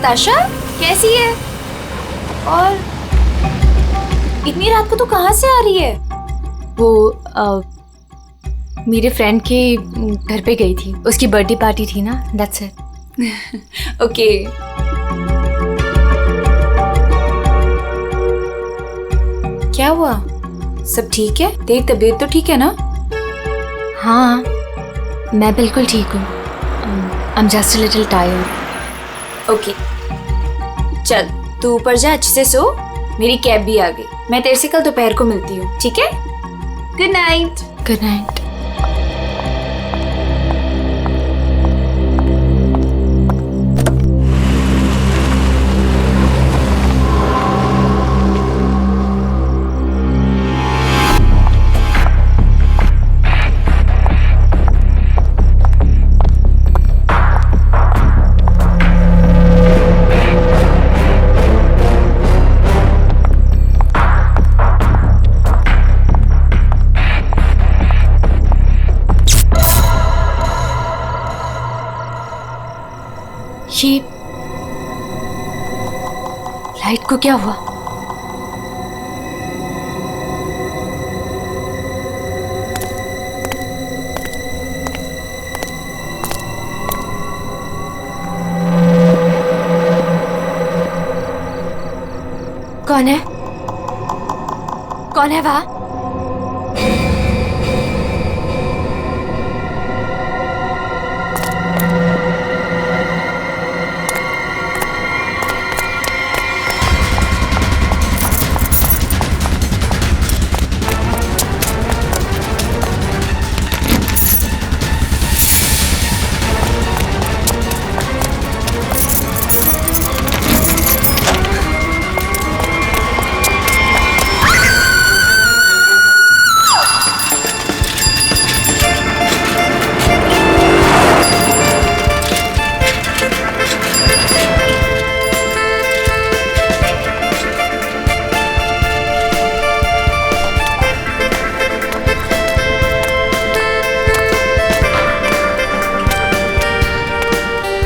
नताशा कैसी है? और इतनी रात को तो कहाँ से आ रही है? वो मेरे फ्रेंड के घर पे गई थी, उसकी बर्थडे पार्टी थी ना, दैट्स इट। ओके। क्या हुआ? सब ठीक है? तेरी तबीयत तो ठीक है ना? हाँ, मैं बिल्कुल ठीक हूँ। I am just a little tired. Okay, चल तू ऊपर जा, अच्छे से सो। मेरी कैब भी आ गई, मैं तेरे से कल दोपहर को मिलती हूँ, ठीक है? Good night. Good night. ये लाइट को क्या हुआ? कौन है? कौन है वहां?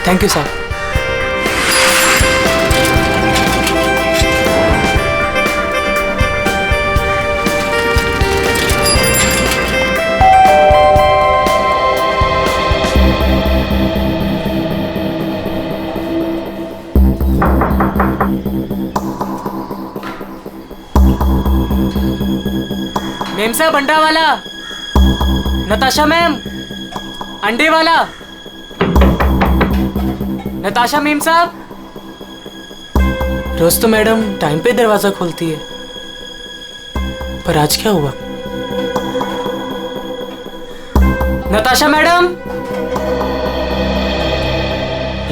Thank you sir. मेम साहब, अंडा वाला। नताशा मैम, अंडे वाला। नताशा मेम साहब। रोज तो मैडम टाइम पे दरवाजा खोलती है, पर आज क्या हुआ? नताशा मैडम।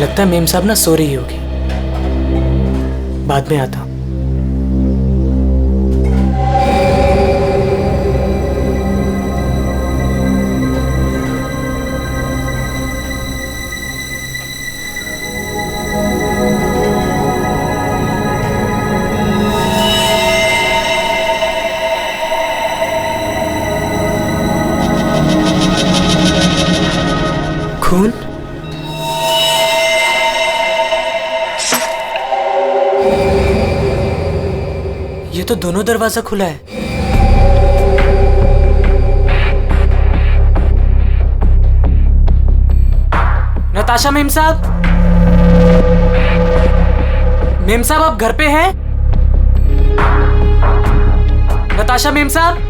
लगता है मेम साहब ना सो रही होगी, बाद में आता हूं। खून? ये तो दोनों दरवाजा खुला है। नताशा मेम साहब। मेम साहब, आप घर पे हैं? नताशा मेम साहब।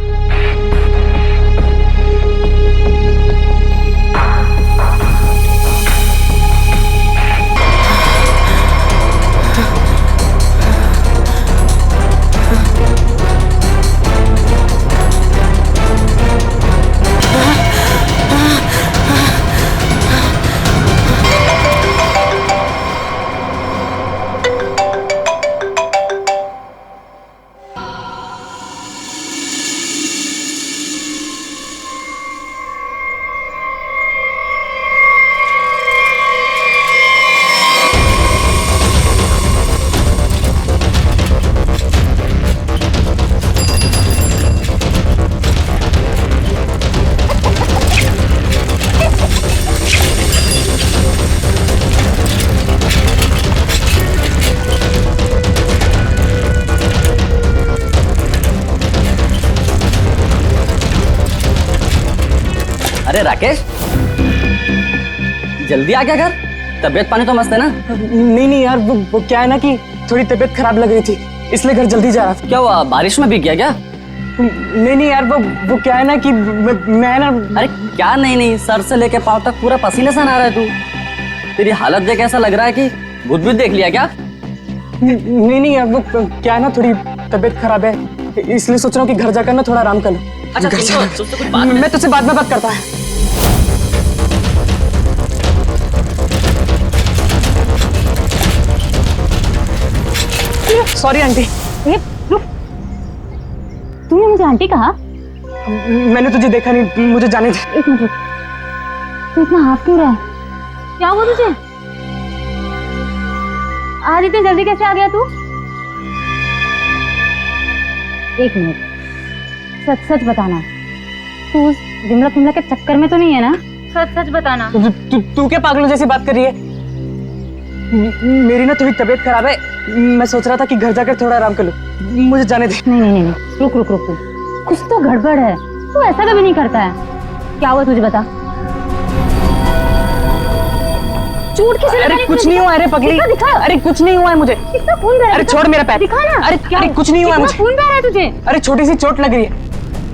अरे राकेश, जल्दी आ गया घर? तबीयत पानी तो मस्त है ना? नहीं यार, वो क्या है ना कि थोड़ी तबीयत खराब लग रही थी, इसलिए घर जल्दी जा रहा था। क्या हुआ, बारिश में भीग गया क्या? नहीं यार, वो क्या है ना कि मैं ना। अरे क्या नहीं, सर से लेके पाँव तक पूरा पसीने से नहा रहा है तू। तेरी हालत देख ऐसा लग रहा है कि भूत भी देख लिया क्या? नहीं यार, वो क्या है ना, थोड़ी तबीयत खराब है, इसलिए सोच रहा हूँ कि घर जाकर ना थोड़ा आराम कर लूं। अच्छा तुझसे कुछ बात मैं तुझसे बाद में बात करता है। Sorry aunty. रुक, तूने मुझे आंटी कहा? मैंने तुझे देखा नहीं, मुझे जाने दे। एक मिनट रुक, तू इतना हाफ क्यों रहा है? क्या हुआ तुझे? आज इतनी जल्दी कैसे आ गया तू? एक मिनट, सच सच बताना, तू उस विमला के चक्कर में तो नहीं है ना? सच सच बताना। तू क्या पागलों जैसी बात कर रही है? मेरी ना थोड़ी तबीयत खराब है, मैं सोच रहा था कि घर जाकर थोड़ा आराम कर लूं, मुझे जाने दे। नहीं, रुक, कुछ तो गड़बड़ है, तू ऐसा कभी नहीं करता है। क्या हुआ तुझे बता? चोट किसे लगा? अरे कुछ नहीं हुआ, अरे पगली, दिखा। अरे कुछ नहीं हुआ है मुझे। कितना खून बह रहा है? अरे छोड़ मेरा पैर, दिखा ना। अरे कुछ नहीं हुआ है मुझे। खून बह रहा है तुझे? अरे छोटी सी चोट लग रही है,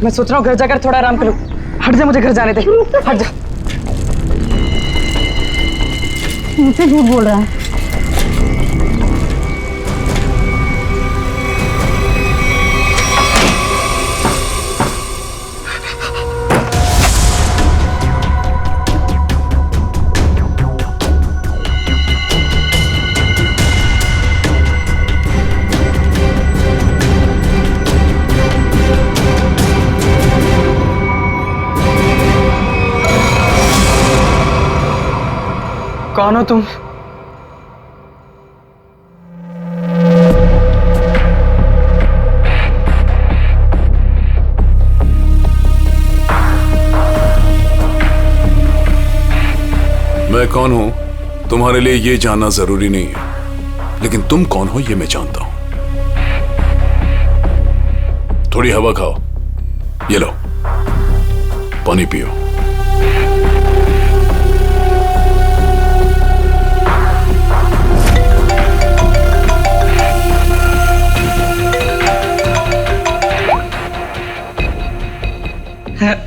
मैं सोच रहा हूँ घर जाकर थोड़ा आराम कर लूं। हट जा, मुझे घर जाने दे, हट जा। मुझसे झूठ बोल रहा है। कौन हो तुम? मैं कौन हूं तुम्हारे लिए ये जानना जरूरी नहीं है, लेकिन तुम कौन हो ये मैं जानता हूं। थोड़ी हवा खाओ, ये लो पानी पियो।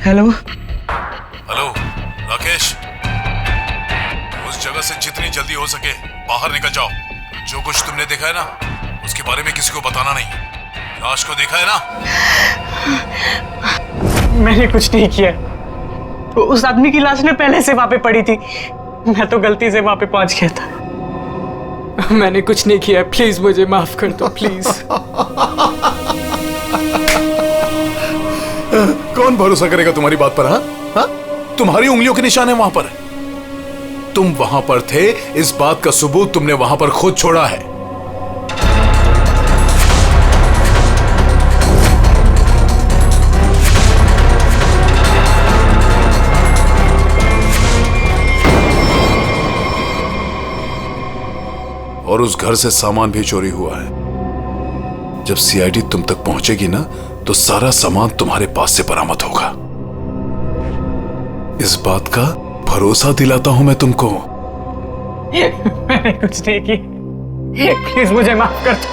हेलो राकेश, उस जगह से जितनी जल्दी हो सके बाहर निकल जाओ। जो कुछ तुमने देखा है ना, उसके बारे में किसी को बताना नहीं। लाश को देखा है ना? मैंने कुछ नहीं किया, तो उस आदमी की लाश ने पहले से वहां पे पड़ी थी, मैं तो गलती से वहां पे पहुंच गया था। मैंने कुछ नहीं किया, प्लीज मुझे माफ कर दो, प्लीज। कौन भरोसा करेगा तुम्हारी बात पर? हाँ, तुम्हारी उंगलियों के निशान है वहां पर। तुम वहां पर थे, इस बात का सबूत तुमने वहां पर खुद छोड़ा है। और उस घर से सामान भी चोरी हुआ है। जब सीआईडी तुम तक पहुंचेगी ना, तो सारा सामान तुम्हारे पास से बरामद होगा। इस बात का भरोसा दिलाता हूं मैं तुमको। मैंने कुछ नहीं की, प्लीज मुझे माफ कर दो।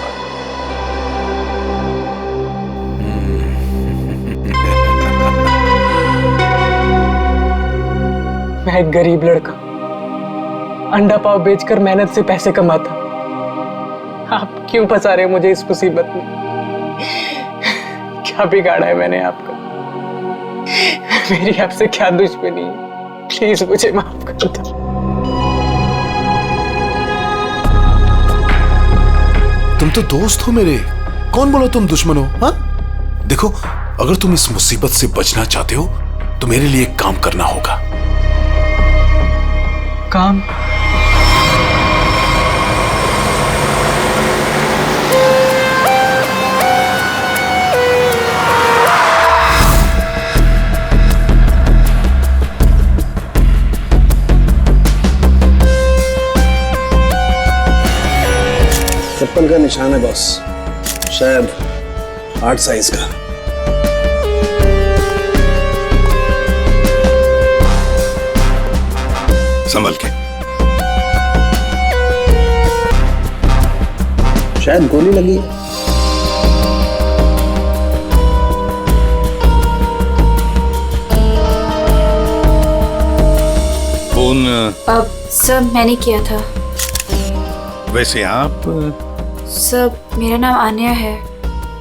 मैं एक गरीब लड़का, अंडा पाव बेचकर मेहनत से पैसे कमाता। आप क्यों फंसा रहे हो मुझे इस मुसीबत में? क्या बिगाड़ा है मैंने आपका? मेरी आपसे क्या दुश्मनी है? प्लीज मुझे माफ कर दो। तुम तो दोस्त हो मेरे, कौन बोला तुम दुश्मन हो? हाँ, देखो, अगर तुम इस मुसीबत से बचना चाहते हो तो मेरे लिए एक काम करना होगा। काम? चप्पल का निशान है बॉस, शायद 8 साइज का। संभल के। शायद गोली लगी है। फोन अब सर मैंने किया था। वैसे आप सर मेरा नाम आन्या है,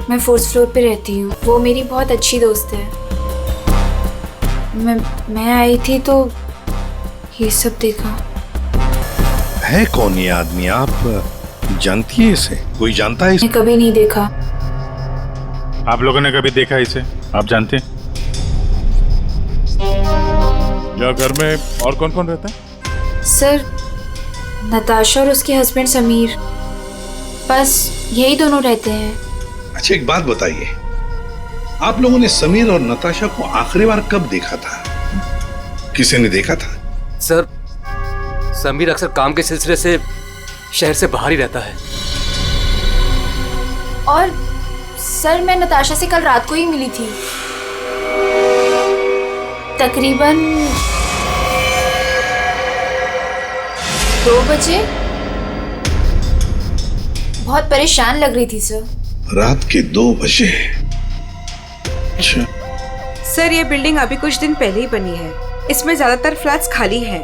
मैं 4th फ्लोर पे रहती हूँ। वो मेरी बहुत अच्छी दोस्त है। मैं आई थी तो ये सब देखा। है कौन ये आदमी? आप जानती है इसे? कोई जानता है इसे? मैंने कभी नहीं देखा। आप लोगों ने कभी देखा इसे? आप जानते हैं? या घर में और कौन कौन रहता है? सर नताशा और उसके हस्बैंड समीर, बस यही दोनों रहते हैं। अच्छा एक बात बताइए, आप लोगों ने समीर और नताशा को आखिरी बार कब देखा था? किसी ने देखा था? सर समीर अक्सर काम के सिलसिले से शहर से बाहर ही रहता है। और सर मैं नताशा से कल रात को ही मिली थी, तकरीबन 2 बजे। बहुत परेशान लग रही थी सर। रात के 2 बजे? अच्छा। सर ये बिल्डिंग अभी कुछ दिन पहले ही बनी है। इसमें ज्यादातर फ्लैट्स खाली हैं।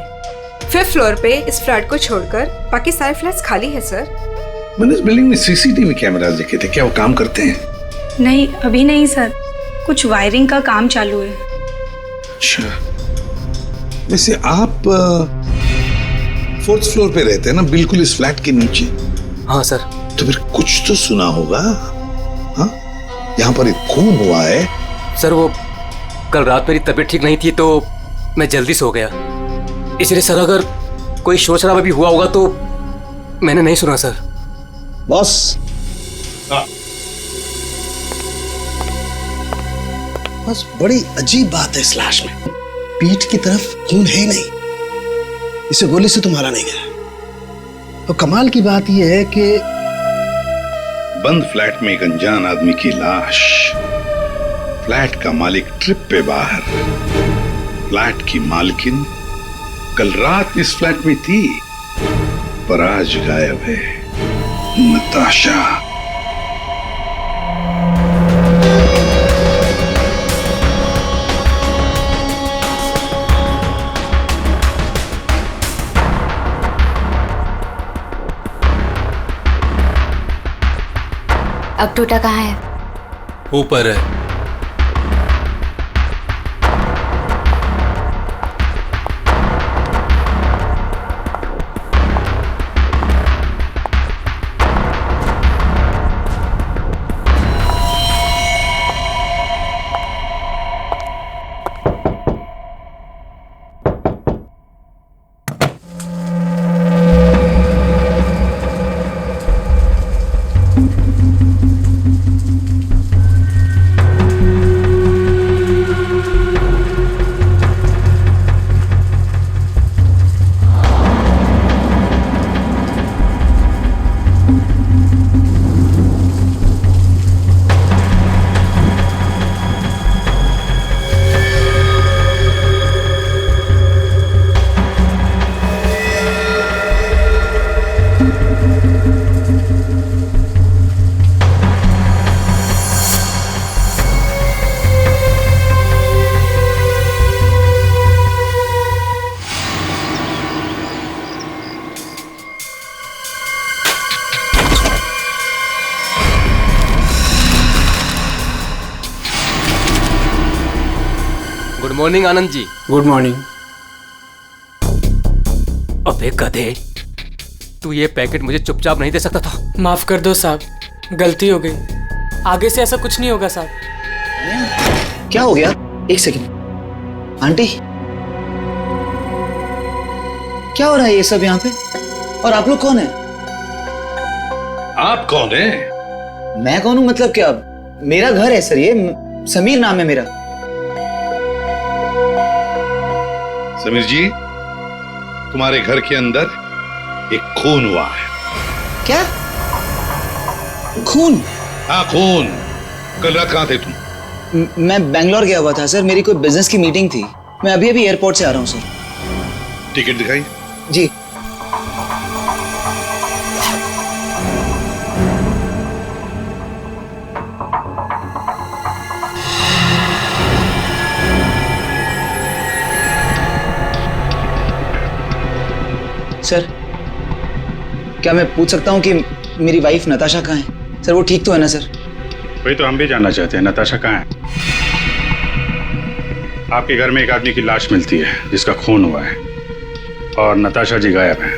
5th फ्लोर पे इस फ्लैट को छोड़कर बाकी सारे फ्लैट्स खाली है सर। मैंने इस बिल्डिंग में सीसीटीवी कैमरास देखे थे, क्या वो काम करते हैं? नहीं अभी नहीं सर, कुछ वायरिंग का काम चालू है। अच्छा, वैसे आप 4th फ्लोर पे रहते हैं ना, बिल्कुल इस फ्लैट के नीचे? हाँ सर। तो फिर कुछ तो सुना होगा। हाँ, यहाँ पर एक खून हुआ है। सर वो कल रात मेरी तबीयत ठीक नहीं थी तो मैं जल्दी सो गया, इसलिए सर अगर कोई शोर शराबा भी हुआ होगा तो मैंने नहीं सुना सर। बॉस, बस बड़ी अजीब बात है इस लाश में। पीठ की तरफ खून है ही नहीं, इसे गोली से तो मारा नहीं गया। तो कमाल की बात यह है कि बंद फ्लैट में एक अनजान आदमी की लाश, फ्लैट का मालिक ट्रिप पे बाहर, फ्लैट की मालकिन कल रात इस फ्लैट में थी पर आज गायब है। नताशा। अब टोटा कहाँ है? ऊपर है। Good morning Anand ji. Good morning. अबे गधे, तू ये पैकेट मुझे चुपचाप नहीं दे सकता था? माफ कर दो साहब, गलती हो गई। आगे से ऐसा कुछ नहीं होगा साहब। क्या हो गया? एक सेकंड। आंटी, क्या हो रहा है ये सब यहाँ पे? और आप लोग कौन है? आप कौन है? मैं कौन हूँ मतलब क्या? मेरा घर है सर, ये समीर नाम है मेरा। समीर जी, तुम्हारे घर के अंदर एक खून हुआ है। क्या? खून? हाँ खून। कल रात कहाँ थे तुम? मैं बैंगलोर गया हुआ था सर, मेरी कोई बिजनेस की मीटिंग थी। मैं अभी अभी एयरपोर्ट से आ रहा हूँ सर। टिकट दिखाई। जी। सर, क्या मैं पूछ सकता हूँ कि मेरी वाइफ नताशा कहाँ है? सर वो ठीक तो है ना सर? वही तो हम भी जानना चाहते हैं, नताशा कहाँ है? आपके घर में एक आदमी की लाश मिलती है जिसका खून हुआ है और नताशा जी गायब हैं।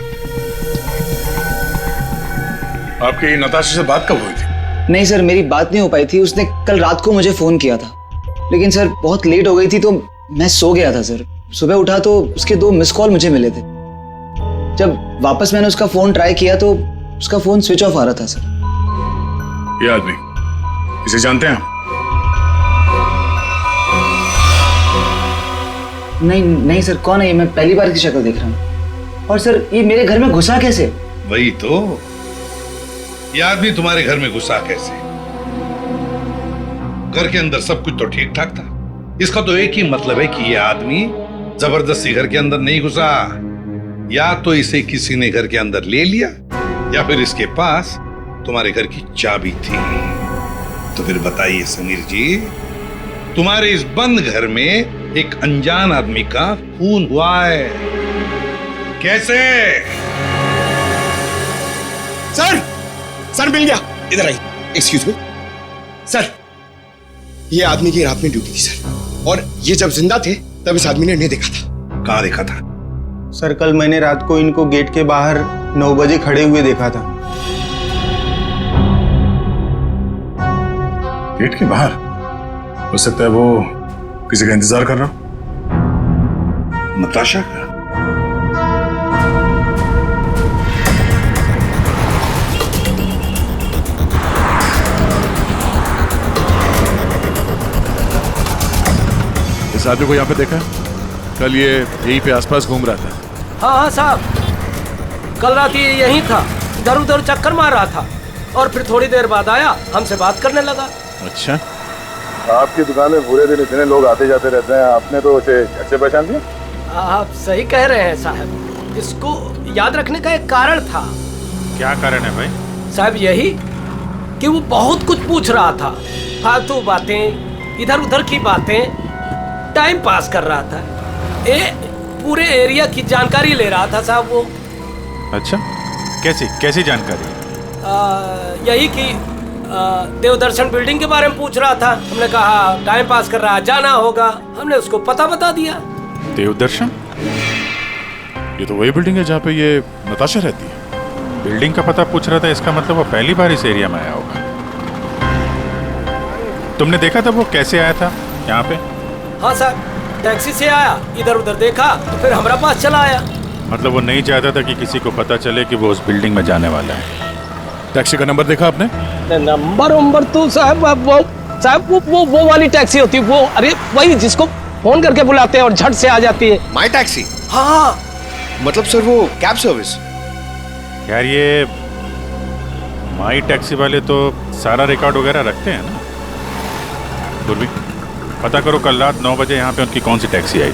आपकी नताशा से बात कब हुई थी? नहीं सर, मेरी बात नहीं हो पाई थी। उसने कल रात को मुझे फोन किया था, लेकिन सर बहुत लेट हो गई थी तो मैं सो गया था सर। सुबह उठा तो उसके 2 मिस कॉल मुझे मिले थे। जब वापस मैंने उसका फोन ट्राई किया तो उसका फोन स्विच ऑफ आ रहा था सर। ये आदमी, इसे जानते हैं? नहीं सर, कौन है ये? मैं पहली बार इसकी शक्ल देख रहा हूँ। और सर ये मेरे घर में घुसा कैसे? वही तो, ये आदमी तुम्हारे घर में घुसा कैसे? घर के अंदर सब कुछ तो ठीक ठाक था। इसका तो एक ही मतलब है कि ये आदमी जबरदस्ती घर के अंदर नहीं घुसा। या तो इसे किसी ने घर के अंदर ले लिया या फिर इसके पास तुम्हारे घर की चाबी थी। तो फिर बताइए समीर जी, तुम्हारे इस बंद घर में एक अनजान आदमी का खून हुआ है, कैसे? सर मिल गया। इधर आई। एक्सक्यूज मी सर, ये आदमी की रात में ड्यूटी थी सर, और ये जब जिंदा थे तब इस आदमी ने नहीं देखा था। कहाँ देखा था? सर कल मैंने रात को इनको गेट के बाहर 9 बजे खड़े हुए देखा था। गेट के बाहर? हो सकता है वो किसी का इंतजार कर रहा हो। नताशा का? इस आदमी को यहाँ पे देखा? कल ये यहीं पे आसपास घूम रहा था। हाँ साहब, कल रात ये यहीं था, इधर उधर चक्कर मार रहा था और फिर थोड़ी देर बाद आया, हमसे बात करने लगा। अच्छा, आपकी दुकान में पूरे दिन इतने लोग आते जाते रहते हैं, आपने तो उसे कैसे पहचान लिया? आप सही कह रहे हैं साहब, इसको याद रखने का एक कारण था। क्या कारण है भाई? साहब यही कि वो बहुत कुछ पूछ रहा था, फालतू बातें, इधर उधर की बातें, टाइम पास कर रहा था। पूरे एरिया की जानकारी ले रहा था साहब वो। अच्छा, कैसी जानकारी? यही कि देवदर्शन बिल्डिंग के बारे में पूछ रहा था। हमने कहा टाइम पास कर रहा, जाना होगा। हमने उसको पता बता दिया। देवदर्शन? ये तो वही बिल्डिंग है जहाँ पे ये नताशा रहती है। बिल्डिंग का पता पूछ रहा था, इसका मतलब वो पहली बार इस एरिया में आया होगा। तुमने देखा था वो कैसे आया था यहाँ पे? हाँ साहब, टैक्सी से आया, इधर उधर देखा तो फिर हमारा पास चला आया। मतलब वो नहीं चाहता था कि किसी को पता चले कि वो उस बिल्डिंग में जाने वाला है। टैक्सी का नंबर देखा आपने? नंबर तो साहब वो वाली टैक्सी होती है वो, अरे वही जिसको फोन करके बुलाते हैं और झट से आ जाती है। माई टैक्सी? हाँ मतलब सर वो कैब सर्विस? यार ये माई टैक्सी वाले तो सारा रिकॉर्ड वगैरह रखते हैं ना। गुरबी, पता करो कल रात 9 बजे यहाँ पे उनकी कौन सी टैक्सी आई थी।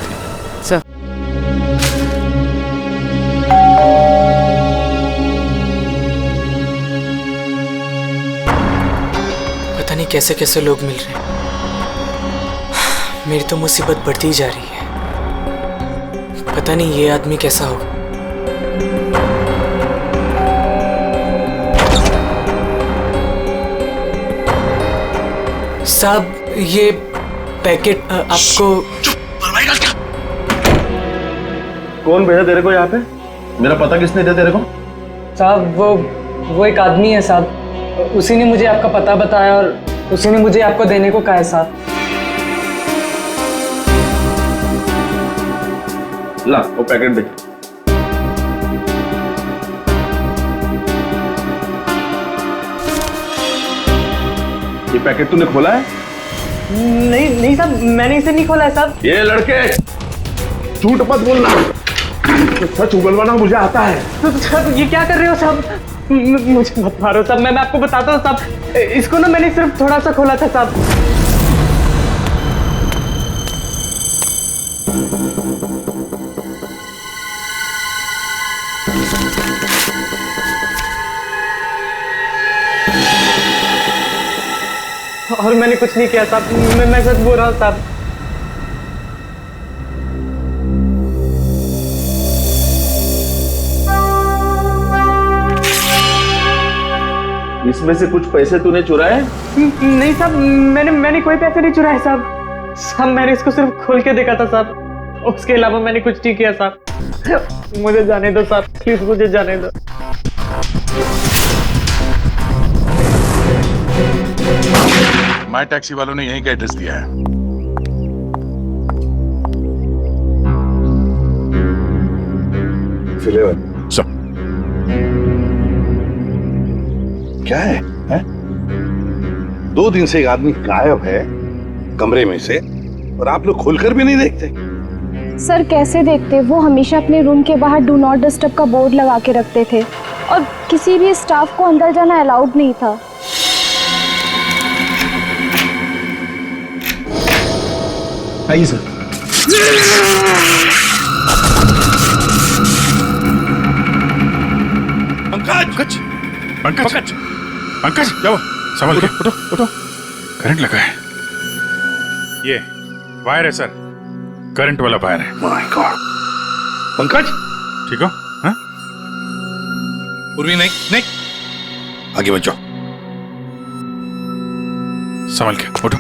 सर पता नहीं कैसे कैसे लोग मिल रहे हैं। मेरी तो मुसीबत बढ़ती ही जा रही है। पता नहीं ये आदमी कैसा होगा। साहब ये पैकेट आपको। कौन भेजा तेरे को यहाँ पे? मेरा पता किसने दिया तेरे को? साहब वो एक आदमी है साहब, उसी ने मुझे आपका पता बताया और उसी ने मुझे आपको देने को कहा है साहब। ला वो पैकेट दे। ये पैकेट तूने खोला है? नहीं साहब, मैंने इसे नहीं खोला है साहब। ये लड़के झूठ मत बोलना, सच उगलवाना मुझे आता है। तो साहब ये क्या कर रहे हो साहब? मुझे मत मारो साहब, मैं आपको बताता हूँ साहब। इसको ना मैंने सिर्फ थोड़ा सा खोला था साहब। और मैंने कुछ नहीं किया साहब, मैं सच बोल रहा हूँ साहब। इसमें से कुछ पैसे तूने चुराए? नहीं साहब, मैंने कोई पैसे नहीं चुराए साहब। मैंने इसको सिर्फ खोल के देखा था साहब, उसके अलावा मैंने कुछ नहीं किया साहब। मुझे जाने दो साहब, प्लीज मुझे जाने दो। माई टैक्सी वालों ने यहीं का एड्रेस दिया है। सब क्या है? 2 दिन से एक आदमी गायब है कमरे में से, और आप लोग खोलकर भी नहीं देखते। सर कैसे देखते, वो हमेशा अपने रूम के बाहर डू नॉट डिस्टर्ब का बोर्ड लगा के रखते थे और किसी भी स्टाफ को अंदर जाना अलाउड नहीं था। आइए सर। पंकज पंकज पंकज पंकज जाओ, संभल के उठो उठो। करंट लगा है, ये वायर है सर, करंट वाला वायर है। My god. पंकज ठीक हो? हाँ? उर्वी नहीं नहीं, आगे बचो। संभल के उठो।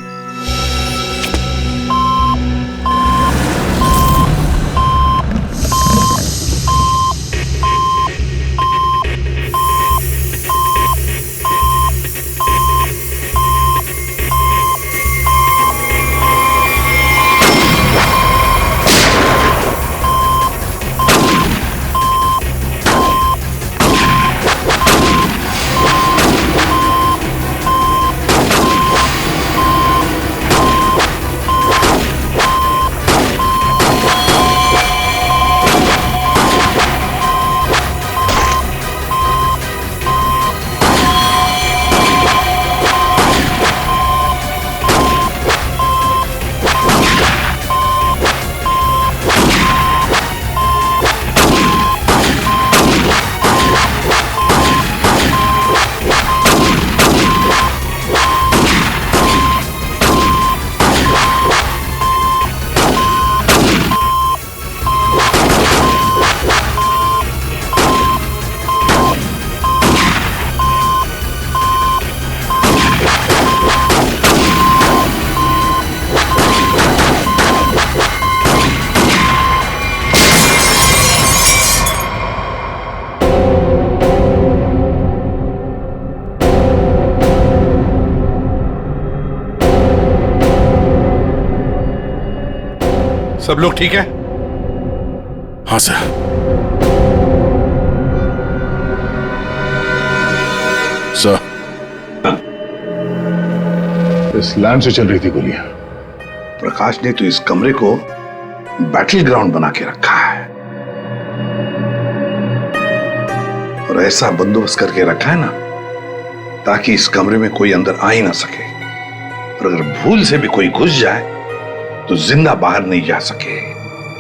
सब लोग ठीक है? हाँ सर। सर, इस लैंड से चल रही थी गोलियां। प्रकाश ने तो इस कमरे को बैटल ग्राउंड बना के रखा है और ऐसा बंदोबस्त करके रखा है ना ताकि इस कमरे में कोई अंदर आ ही ना सके, और अगर भूल से भी कोई घुस जाए तो जिंदा बाहर नहीं जा सके।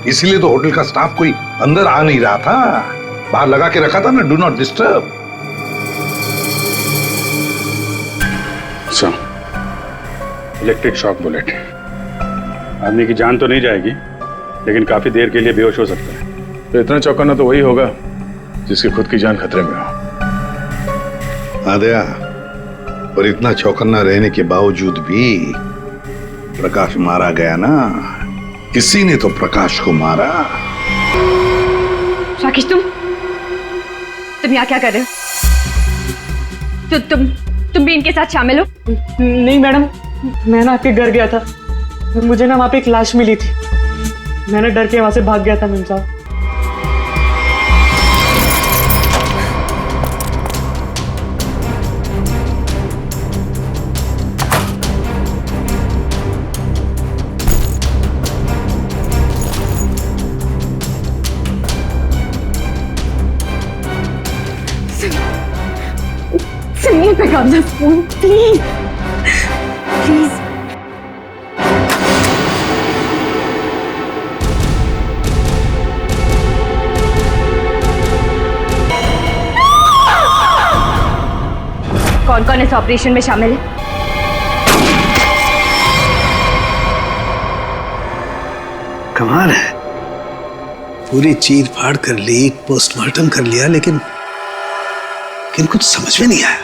इसीलिए तो होटल का स्टाफ कोई अंदर आ नहीं रहा था, बाहर लगा के रखा था ना, do not disturb. Electric shock bullet, आदमी की जान तो नहीं जाएगी लेकिन काफी देर के लिए बेहोश हो सकता है। तो इतना चौकन्ना तो वही होगा जिसकी खुद की जान खतरे में हो। आदया, और इतना चौकन्ना रहने के बावजूद भी प्रकाश मारा गया ना, किसी ने तो प्रकाश को मारा। राकेश, तुम यहाँ क्या कर रहे हो? तुम भी इनके साथ शामिल हो? नहीं मैडम, मैं ना आपके घर गया था, मुझे ना वहाँ पे एक लाश मिली थी, मैंने डर के वहाँ से भाग गया था मैम साहब। सुनिए pick up the phone please please. कौन कौन इस ऑपरेशन में शामिल है? कमाल है, पूरी चीर फाड़ कर ली, पोस्टमार्टम कर लिया, लेकिन कुछ समझ में नहीं आया।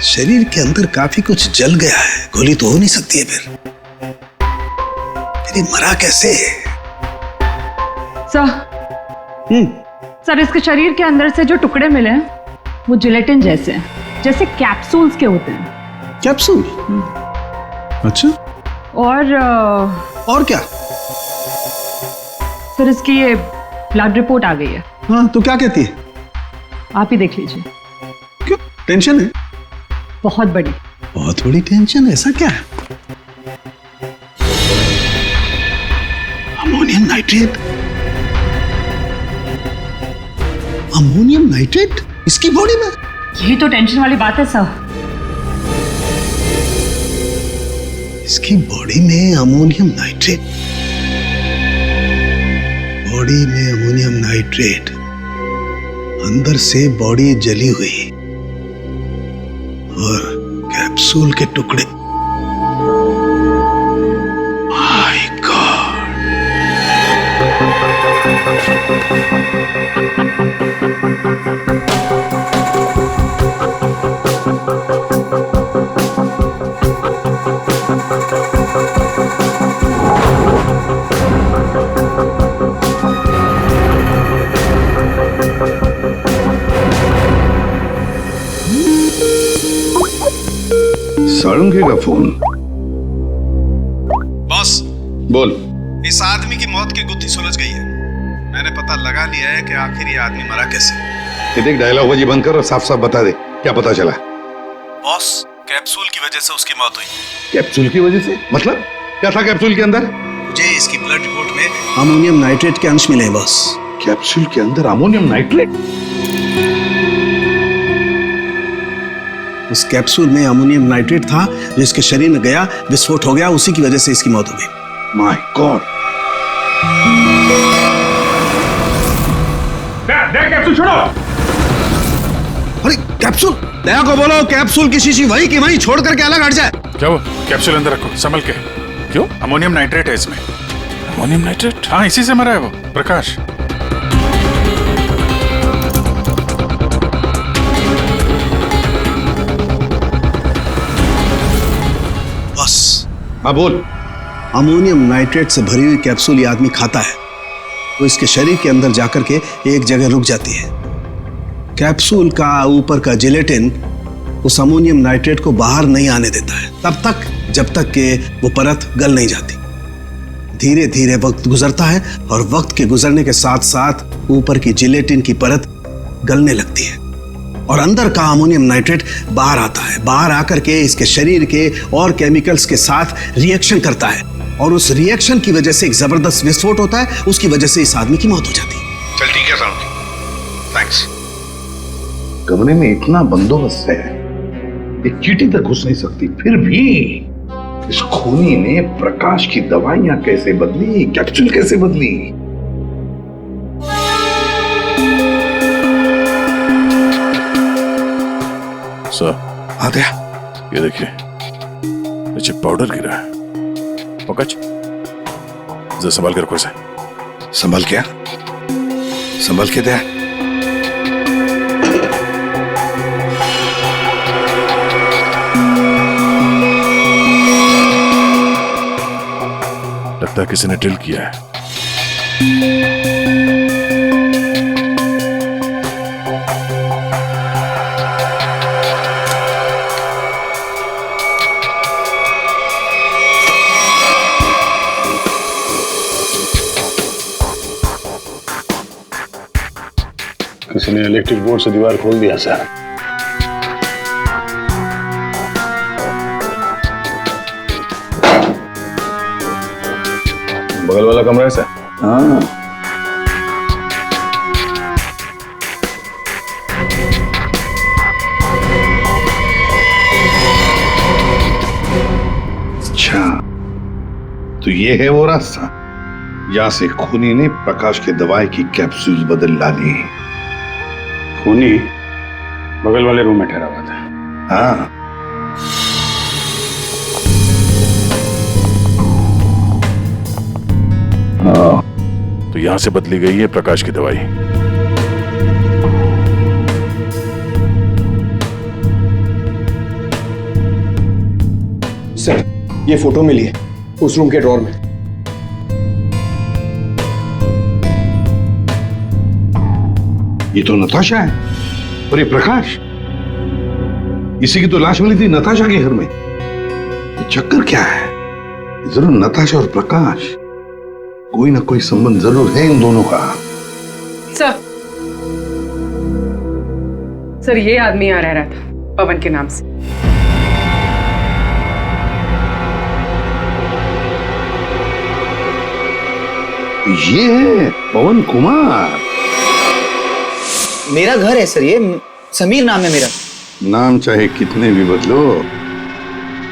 शरीर के अंदर काफी कुछ जल गया है, गोली तो हो नहीं सकती है फिर ये मरा कैसे? सर इसके शरीर के अंदर से जो टुकड़े मिले हैं वो जिलेटिन जैसे हैं, जैसे कैप्सूल्स के होते हैं। कैप्सूल? अच्छा। और क्या? सर इसकी ये ब्लड रिपोर्ट आ गई है। हाँ तो क्या कहती है? आप ही देख लीजिए। क्यों, टेंशन है? बहुत बड़ी। बहुत बड़ी टेंशन? ऐसा क्या है? Ammonium nitrate? अमोनियम नाइट्रेट इसकी बॉडी में? यही तो टेंशन वाली बात है सर। इसकी बॉडी में अमोनियम नाइट्रेट? बॉडी में अमोनियम नाइट्रेट, अंदर से बॉडी जली हुई और कैप्सूल के टुकड़े। My God. सारंगी का फोन। बॉस बोल। इस आदमी की मौत की गुत्थी सुलझ गई है। मैंने पता लगा लिया है कि आखिर ये आदमी मरा कैसे। ये देख, डायलॉग बाजी बंद कर और साफ साफ बता दे क्या पता चला। बॉस कैप्सूल की वजह से उसकी मौत हुई। कैप्सूल की वजह से? मतलब क्या था कैप्सूल के अंदर? मुझे इसकी ब्लड रिपोर्ट में अमोनियम नाइट्रेट के अंश मिले हैं बॉस। कैप्सूल के अंदर अमोनियम नाइट्रेट? उस कैप्सूल में अमोनियम नाइट्रेट था जो इसके शरीर में गया, विस्फोट हो गया, उसी की वजह से इसकी मौत हो गई। My God. कैप्सूल छोड़ो। अरे कैप्सूल, दया को बोलो कैप्सूल की शीशी वही की वही छोड़ करके अलग हट जाए। क्या वो? कैप्सूल अंदर रखो, संभल के। क्यों? अमोनियम नाइट्रेट है इसमें। Ammonium nitrate? हाँ, इसी से मरा है वो, प्रकाश। हाँ बोल। अमोनियम नाइट्रेट से भरी हुई कैप्सूल ये आदमी खाता है तो इसके शरीर के अंदर जाकर के एक जगह रुक जाती है। कैप्सूल का ऊपर का जिलेटिन उस अमोनियम नाइट्रेट को बाहर नहीं आने देता है तब तक जब तक कि वो परत गल नहीं जाती। धीरे धीरे वक्त गुजरता है और वक्त के गुजरने के साथ साथ ऊपर की जिलेटिन की परत गलने लगती है और अंदर का अमोनियम नाइट्रेट बाहर आता है। बाहर आकर के इसके शरीर के और केमिकल्स के साथ रिएक्शन करता है और उस रिएक्शन की वजह से एक जबरदस्त विस्फोट होता है। उसकी वजह से इस आदमी की मौत हो जाती है। चल ठीक है साहब, थैंक्स। कमरे में इतना बंदोबस्त है, एक चींटी तक घुस नहीं सकती, फिर भी इस खूनी ने प्रकाश की दवाइयां कैसे बदली, कैप्सूल कैसे बदली? सर आद्या, ये देखिए, नीचे पाउडर गिरा है। पंकज, जरा संभाल कर रखो इसे। संभल क्या? संभल के दे। लगता है किसी ने ड्रिल किया है। किसी ने इलेक्ट्रिक बोर्ड से दीवार खोल दिया सर। बगल वाला कमरा है सर। हाँ। अच्छा, तो ये है वो रास्ता जहां से खूनी ने प्रकाश के दवाई की कैप्सूल बदल डाली। खूनी बगल वाले रूम में ठहरा हुआ था। हाँ, तो यहां से बदली गई है प्रकाश की दवाई। सर, ये फोटो मिली है उस रूम के ड्रॉर में। ये तो नताशा है और ये प्रकाश, इसी की तो लाश मिली थी नताशा के घर में। ये चक्कर क्या है? जरूर नताशा और प्रकाश, कोई ना कोई संबंध जरूर है इन दोनों का। सर ये आदमी यहाँ रह रहा था पवन के नाम से। ये है पवन कुमार। मेरा घर है सर, ये समीर नाम है मेरा। नाम चाहे कितने भी बदलो,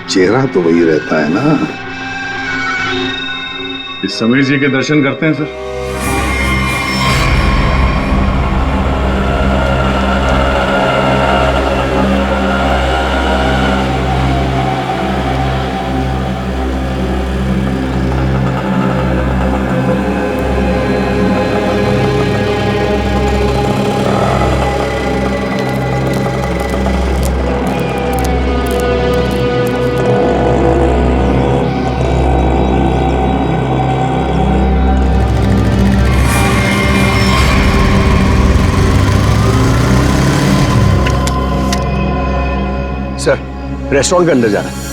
चेहरा तो वही रहता है ना। इस समीर जी के दर्शन करते हैं सर। सर, रेस्टोरेंट के अंदर जाना है।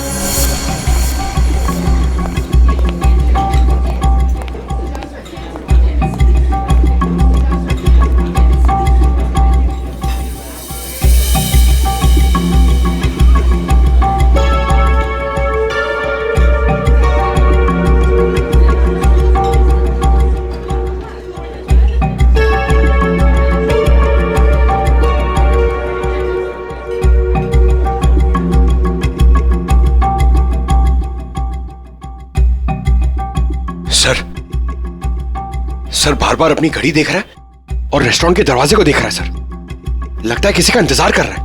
सर बार बार अपनी घड़ी देख रहा है और रेस्टोरेंट के दरवाजे को देख रहा है सर। लगता है किसी का इंतजार कर रहा है।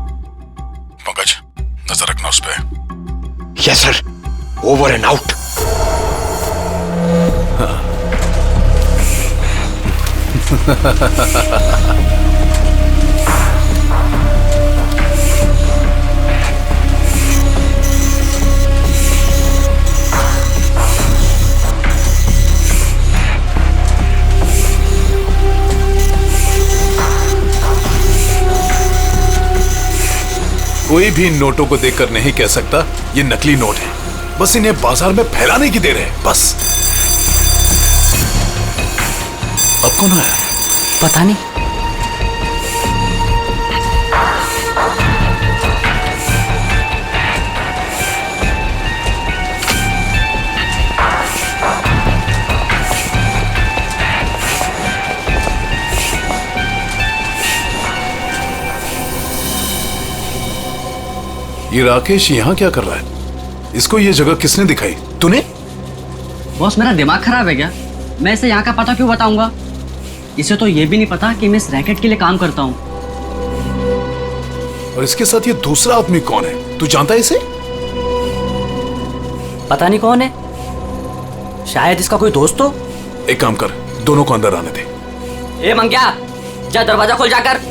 पंकज, नजर रखना उस पे। Yes sir, over and out. कोई भी नोटों को देखकर नहीं कह सकता ये नकली नोट है। बस इन्हें बाजार में फैलाने की देर है, बस। अब कौन आया? पता नहीं। ये राकेश यहाँ क्या कर रहा है? इसको ये जगह किसने दिखाई? तूने? बॉस, मेरा दिमाग खराब है क्या? मैं इसे यहाँ का पता क्यों बताऊंगा? इसे तो ये भी नहीं पता कि मैं इस रैकेट के लिए काम करता हूँ। और इसके साथ ये दूसरा आदमी कौन है? तू जानता है इसे? पता नहीं कौन है, शायद इसका कोई दोस्त हो। एक काम कर, दोनों को अंदर आने दे। ए मंग्या, जा दरवाजा खोल जाकर।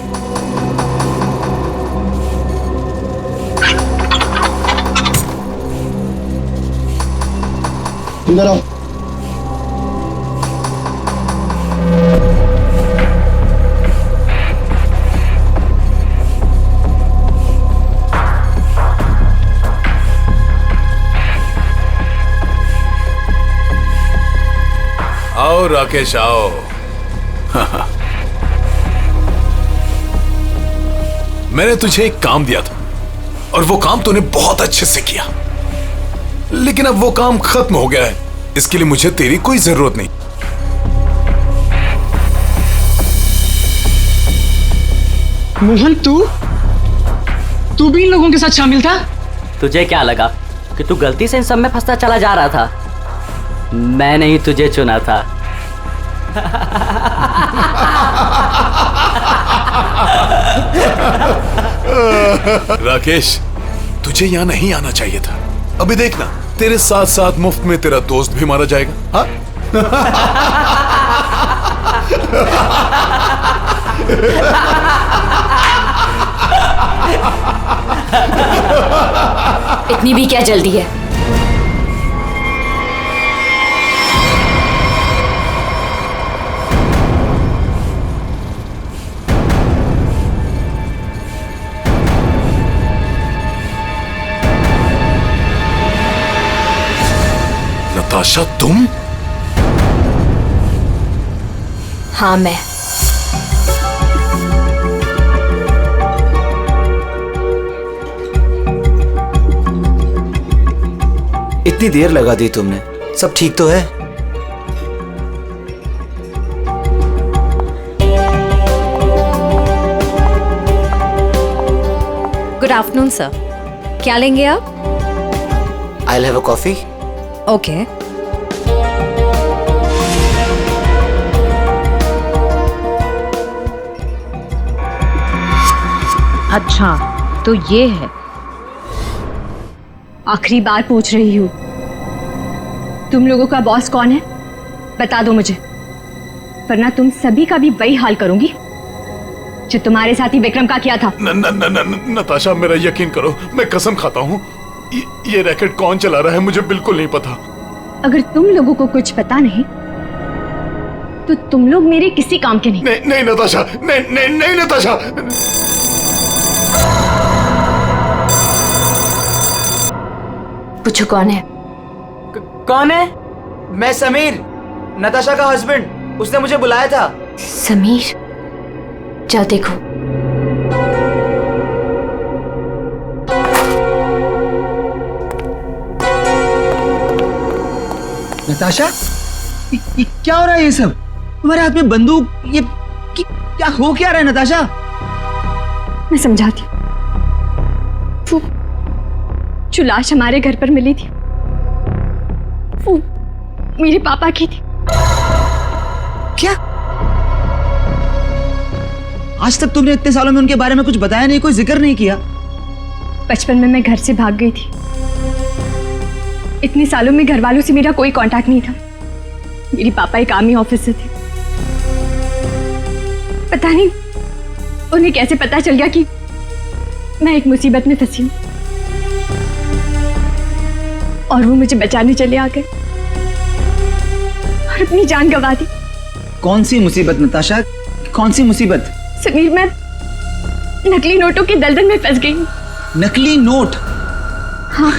अंदर आओ। आओ राकेश, आओ। मैंने तुझे एक काम दिया था और वो काम तूने बहुत अच्छे से किया, लेकिन अब वो काम खत्म हो गया है। इसके लिए मुझे तेरी कोई जरूरत नहीं। मोहन, तू भी इन लोगों के साथ शामिल था? तुझे क्या लगा कि तू गलती से इन सब में फंसता चला जा रहा था? मैंने ही तुझे चुना था। राकेश, तुझे यहाँ नहीं आना चाहिए था। अभी देखना, तेरे साथ साथ मुफ्त में तेरा दोस्त भी मारा जाएगा। हाँ? इतनी भी क्या जल्दी है? नताशा तुम? हाँ मैं। इतनी देर लगा दी तुमने, सब ठीक तो है? गुड आफ्टरनून सर, क्या लेंगे आप? I'll have a coffee. Okay. अच्छा तो ये है। आखिरी बार पूछ रही हूँ, तुम लोगों का बॉस कौन है? बता दो मुझे, वरना तुम सभी का भी वही हाल करूंगी जो तुम्हारे साथी विक्रम का किया था। नताशा मेरा यकीन करो, मैं कसम खाता हूँ ये रैकेट कौन चला रहा है मुझे बिल्कुल नहीं पता। अगर तुम लोगों को कुछ पता नहीं तो तुम लोग मेरे किसी काम के नहीं। नहीं नताशा, नहीं नताशा। पूछो कौन है? कौन है? मैं समीर, नताशा का हस्बैंड। उसने मुझे बुलाया था। समीर? जाओ देखो। नताशा, ये क्या हो रहा है? ये सब तुम्हारे हाथ में बंदूक, ये क्या हो क्या रहा है नताशा? मैं समझाती हूँ। वो जो लाश हमारे घर पर मिली थी वो मेरे पापा की थी। क्या? आज तक तुमने इतने सालों में उनके बारे में कुछ बताया नहीं, कोई जिक्र नहीं किया। बचपन में मैं घर से भाग गई थी। इतने सालों में घर वालों से मेरा कोई कांटेक्ट नहीं था। मेरे पापा एक आर्मी ऑफिसर थे। पता नहीं उन्हें कैसे पता चल गया कि मैं एक मुसीबत में फंसी हूं और वो मुझे बचाने चले आ गए और अपनी जान गंवा दी। कौन सी मुसीबत नताशा, कौन सी मुसीबत? समीर, मैं नकली नोटों की दलदल में फंस गई हूं। नकली नोट? हाँ,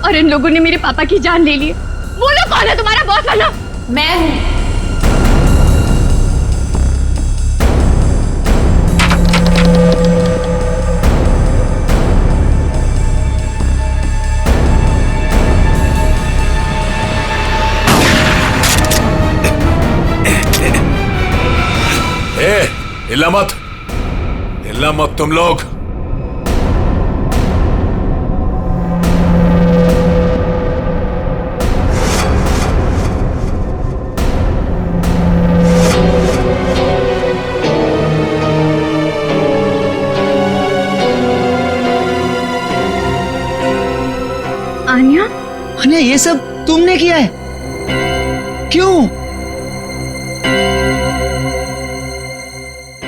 और इन लोगों ने मेरे पापा की जान ले ली। बोलो कौन है तुम्हारा बॉस? वाला मैं हूं। हिला मत, हिला मत तुम लोग। आन्या? आन्या, ये सब तुमने किया है? क्यों?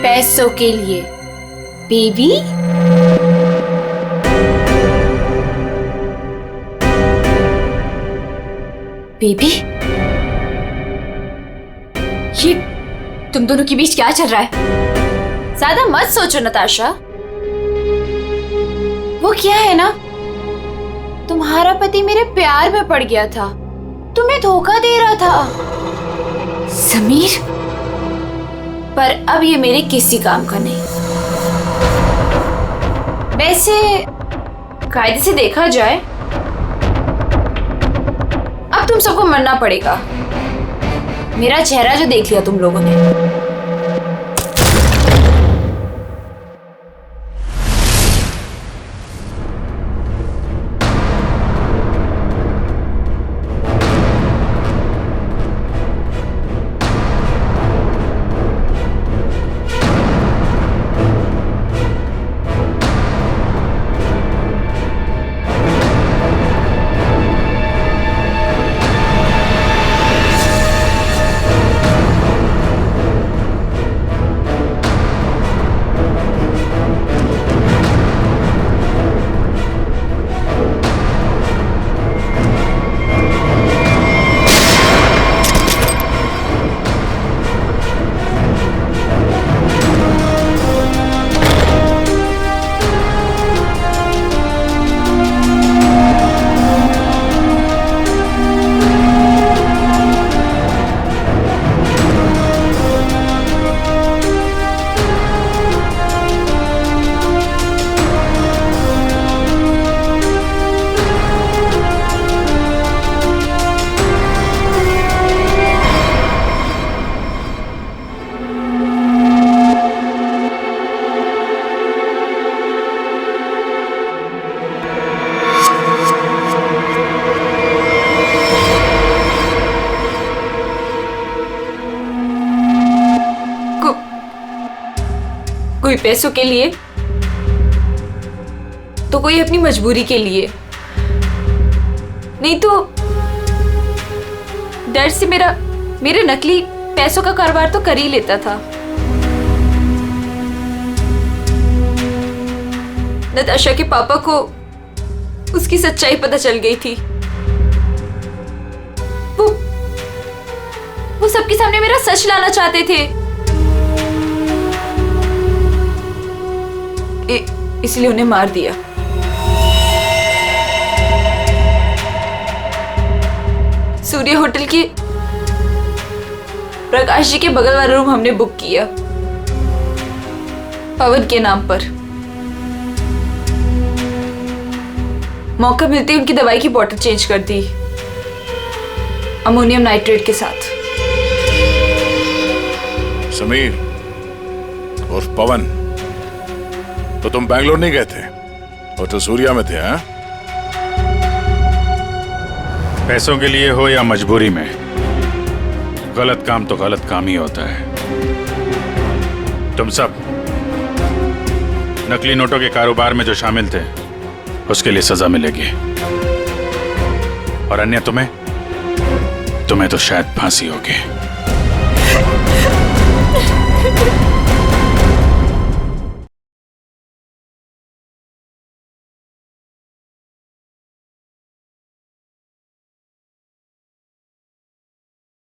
पैसों के लिए बेबी। बेबी, ये तुम दोनों के बीच क्या चल रहा है? ज्यादा मत सोचो नताशा। वो क्या है ना, तुम्हारा पति मेरे प्यार में पड़ गया था, तुम्हें धोखा दे रहा था। समीर? पर अब ये मेरे किसी काम का नहीं। वैसे कायदे से देखा जाए अब तुम सबको मरना पड़ेगा। मेरा चेहरा जो देख लिया तुम लोगों ने। कोई पैसों के लिए तो कोई अपनी मजबूरी के लिए, नहीं तो डर से मेरे नकली पैसों का कारोबार तो कर ही लेता था। नताशा के पापा को उसकी सच्चाई पता चल गई थी। वो सबके सामने मेरा सच लाना चाहते थे, इसलिए उन्हें मार दिया। सूर्य होटल के प्रकाश जी के बगल वाला रूम हमने बुक किया पवन के नाम पर। मौका मिलते ही उनकी दवाई की बोतल चेंज कर दी अमोनियम नाइट्रेट के साथ। समीर और पवन, तो तुम बैंगलोर नहीं गए थे और तो सूर्या में थे? हाँ, पैसों के लिए हो या मजबूरी में, गलत काम तो गलत काम ही होता है। तुम सब नकली नोटों के कारोबार में जो शामिल थे उसके लिए सजा मिलेगी, और अन्य तुम्हें तो शायद फांसी होगी।